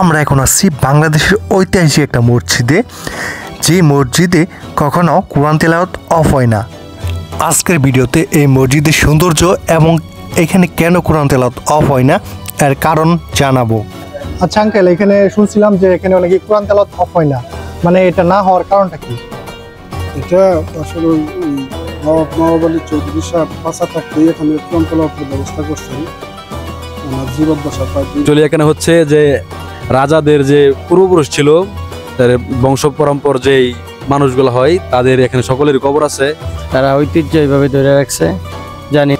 আমরা এখন আসছি বাংলাদেশের ঐতিহাসিক একটা মসজিদে, যে মসজিদে কখনো কোরআন তেলাওয়াত অফ হয় না। আজকের ভিডিওতে এই মসজিদের সৌন্দর্য এবং এখানে কেন কোরআন তেলাওয়াত অফ হয় না এর কারণ জানাবো। আচ্ছা আঙ্কেল, এখানে শুনছিলাম যে এখানে অনেকে কোরআন তেলাওয়াত অফ হয় না, মানে এটা না হওয়ার কারণটা কি? এটা আসলে নবাব আলী চৌধুরী সাহেব পাশা থাকতেই এখানে কোরআন তেলাওয়াতের ব্যবস্থা করছেন। ওনার জীবদ্দশা চলে এখানে হচ্ছে যে রাজাদের যে পূর্বপুরুষ ছিল, তার বংশ পরম্পর যেই মানুষগুলো হয় তাদের এখানে সকলের কবর আছে, তারা ঐতিহ্য এইভাবে ধরে রাখছে। জানি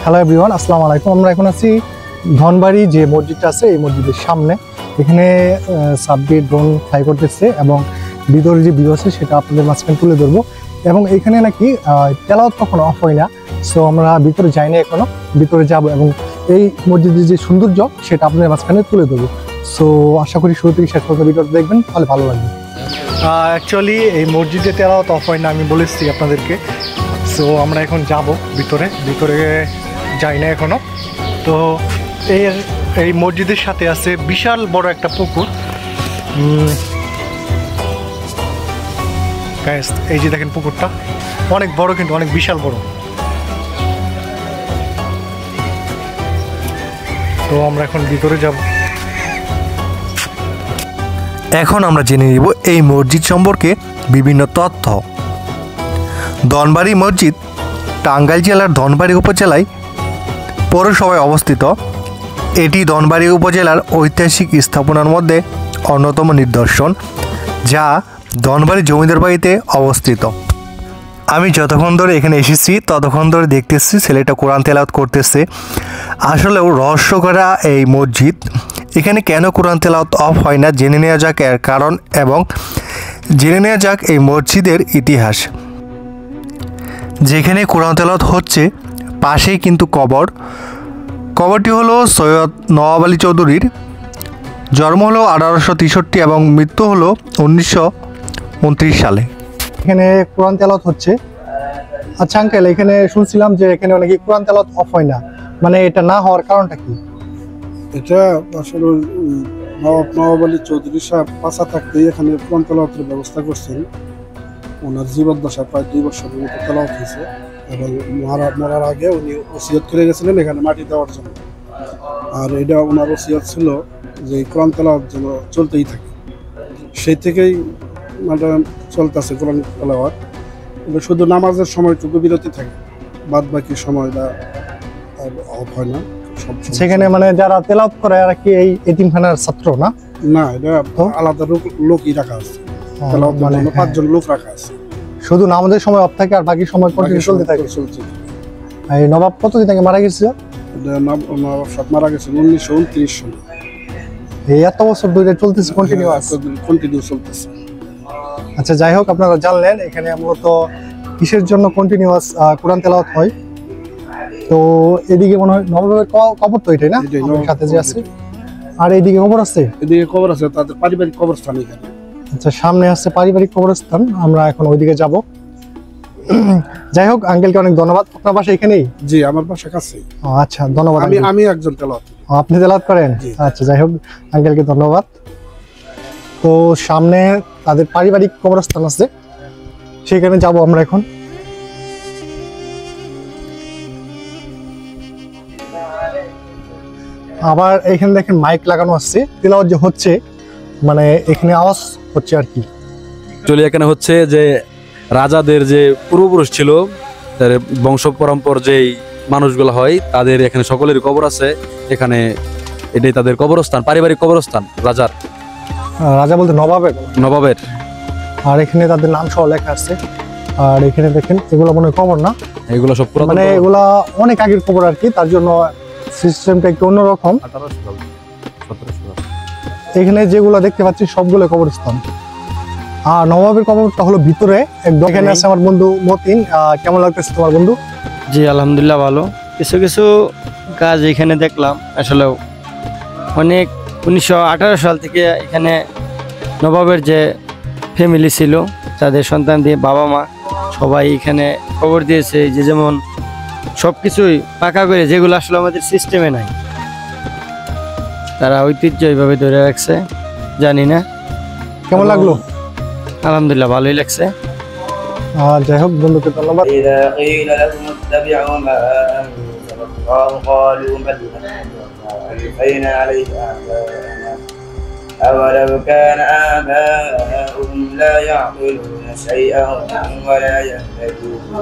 হ্যালো এভরিওয়ান, আসসালামু আলাইকুম। আমরা এখন আছি ধনবাড়ি যে মসজিদটা আছে এই মসজিদের সামনে। এখানে সাব্বির ড্রোন ফ্লাই করতেছে এবং ভিতরে যে ভিউ আছে সেটা আপনাদের মাঝখানে তুলে ধরবো। এবং এখানে নাকি তেলাওয়াত কখনো অফ হয় না। সো আমরা ভিতরে যাই না, এখনো ভিতরে যাব এবং এই মসজিদের যে সৌন্দর্য সেটা আপনাদের মাঝখানে তুলে ধরবো। সো আশা করি শুরু থেকে শেষ পর্যন্ত ভিডিওটা দেখবেন, তাহলে ভালো লাগবে। অ্যাকচুয়ালি এই মসজিদে তেলাওয়াত অফ হয় না, আমি বলেছি আপনাদেরকে। সো আমরা এখন যাব ভিতরে যাই না এখনো। তো এই মসজিদের সাথে আছে বিশাল বড় একটা পুকুর। এই যে দেখেন পুকুরটা অনেক বড়, কিন্তু অনেক বিশাল বড়। তো আমরা এখন ভিতরে যাব। এখন আমরা জেনে নিব এই মসজিদ সম্পর্কে বিভিন্ন তথ্য। ধনবাড়ি মসজিদ টাঙ্গাইল জেলার ধনবাড়ি উপজেলায় পৌরসভায় অবস্থিত। এটি ধনবাড়ি উপজেলার ঐতিহাসিক স্থাপনার মধ্যে অন্যতম নিদর্শন, যা ধনবাড়ি জমিদার বাড়িতে অবস্থিত। আমি যতক্ষণ ধরে এখানে এসেছি ততক্ষণ ধরে দেখতেছি ছেলেটা কোরআন তেলাওয়াত করতেছে। আসলেও রহস্য করা এই মসজিদ। এখানে কেন কোরআন তেলাওয়াত অফ হয় না জেনে নেওয়া যাক এর কারণ, এবং জেনে নেওয়া যাক এই মসজিদের ইতিহাস। যেখানে কোরআন তেলাওয়াত হচ্ছে পাশেই কিন্তু কবরটি হলো সৈয়দ নওয়াব আলী চৌধুরীর। জন্ম হলো 1863 এবং মৃত্যু হলো 1929 সালে। এখানে কোরআন তেলাওয়াত হচ্ছে। আচ্ছা আঙ্কেল, এখানে শুনছিলাম যে এখানে অনেকে কোরআন তেলাওয়াত অফ হয় না, মানে এটা না হওয়ার কারণটা কি? এটা আসলে নবাব আলী চৌধুরী সাহেব পাশা থাকতেই এখানে কোরআন তেলাওয়াতের ব্যবস্থা করছেন। ওনার জীবদ্দশা প্রায় 2 বছরের মতো তেলাওয়াত হয়েছে এবং মরার আগে উনি ওসিয়ত করে গেছিলেন এখানে মাটি দেওয়ার জন্য। আর এটা ওনার ওসিয়ত ছিল যে কোরআন তেলাওয়াত যেন চলতেই থাকে, সেই থেকেই মানে চলতেছে কোরআন তেলাওয়াত। শুধু নামাজের সময়টুকু বিরতি থাকে, বাদ বাকি সময়টা অফ হয় না। সেখানে মানে যারা তেলাওয়াত করে আর কি এই এতিমখানার ছাত্র না? না, এটা আলাদা লোকই রাখা আছে। তেলাওয়াতের জন্য 5 জন লোক রাখা আছে। শুধু নামাজের সময় অফ থাকে আর বাকি সময় কন্টিনিউ চলতে থাকে। এই নবাব কতদিন আগে মারা গেছে? নবাব সাহেব মারা গেছেন 1929 সালে। এই এত বছর ধরে চলতেছে, কন্টিনিউ চলতেছে। আচ্ছা, যাই হোক, আপনারা জানলেন এখানে মূলত কিসের জন্য কন্টিনিউয়াস কোরআন তেলাওয়াত হয়। তো এদিকে মনে হয় নবাবের কবর তো এটাই না সাথে যে আছে, আর এইদিকে কবর আছে? এদিকে কবর আছে, তাদের পারিবারিক কবরস্থান এখানে। আচ্ছা, সামনে আছে পারিবারিক কবরস্থান, আমরা এখন ওইদিকে যাব। যাই হোক, আঙ্কেলকে অনেক ধন্যবাদ। আপনার বাসা এখানেই? জি, আমার বাসা কাছেই। আচ্ছা, ধন্যবাদ। আমি একজন তেলাওয়াত। আপনি তেলাওয়াত করেন? আচ্ছা, যাই হোক, আঙ্কেলকে ধন্যবাদ। তো সামনে তাদের পারিবারিক কবরস্থান আছে, সেখানে যাব আমরা এখন। আবার এখানে দেখেন মাইক লাগানো আছে, তেলাওয়াত যে হচ্ছে, মানে এখানে আওয়াজ হচ্ছে আর কি। চলে এখানে হচ্ছে যে রাজাদের যে পূর্বপুরুষ ছিল, তার বংশ পরম্পর যেই মানুষগুলো হয় তাদের এখানে সকলের কবর আছে। এখানে এটাই তাদের কবরস্থান, পারিবারিক কবরস্থান রাজার। রাজা বলতে নবাবের। আর এখানে তাদের নাম সহ লেখা আছে। আর এখানে দেখেন এগুলো মনে হয় কবর না, এগুলো সব মানে এগুলা অনেক আগের কবর আর কি, তার জন্য সিস্টেমটা একটু অন্যরকম। এখানে যেগুলো দেখতে পাচ্ছি সবগুলো কবরস্থান। আর নবাবের কবরটা হলো ভিতরে একদম। এখানে আছে আমার বন্ধু মতিন। কেমন লাগতেছে তোমার বন্ধু? জি, আলহামদুলিল্লাহ ভালো। কিছু কিছু কাজ এখানে দেখলাম। আসলে অনেক 1918 সাল থেকে এখানে নবাবের যে ফ্যামিলি ছিল, তাদের সন্তান দিয়ে বাবা মা সবাই এখানে কবর দিয়েছে। যে যেমন সব কিছুই পাকা করে, যেগুলো আসলে আমাদের সিস্টেমে নাই, তারা ঐতিহ্য এইভাবে ধরে রাখছে। জানি না কেমন লাগলো? আলহামদুলিল্লাহ ভালোই লাগছে। যাই হোক, বন্ধুকে ধন্যবাদ। إذا قيل لهم اتبعوا ما أنزل الله قالوا بل نتبع ما ألفينا عليه آباءنا أولو كان آباؤهم لا يعقلون شيئا ولا يهتدون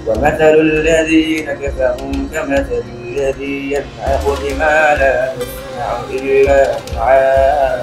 ومثل الذين كفروا كمثل الذي ينعق بما لا يسمع إلا دعاء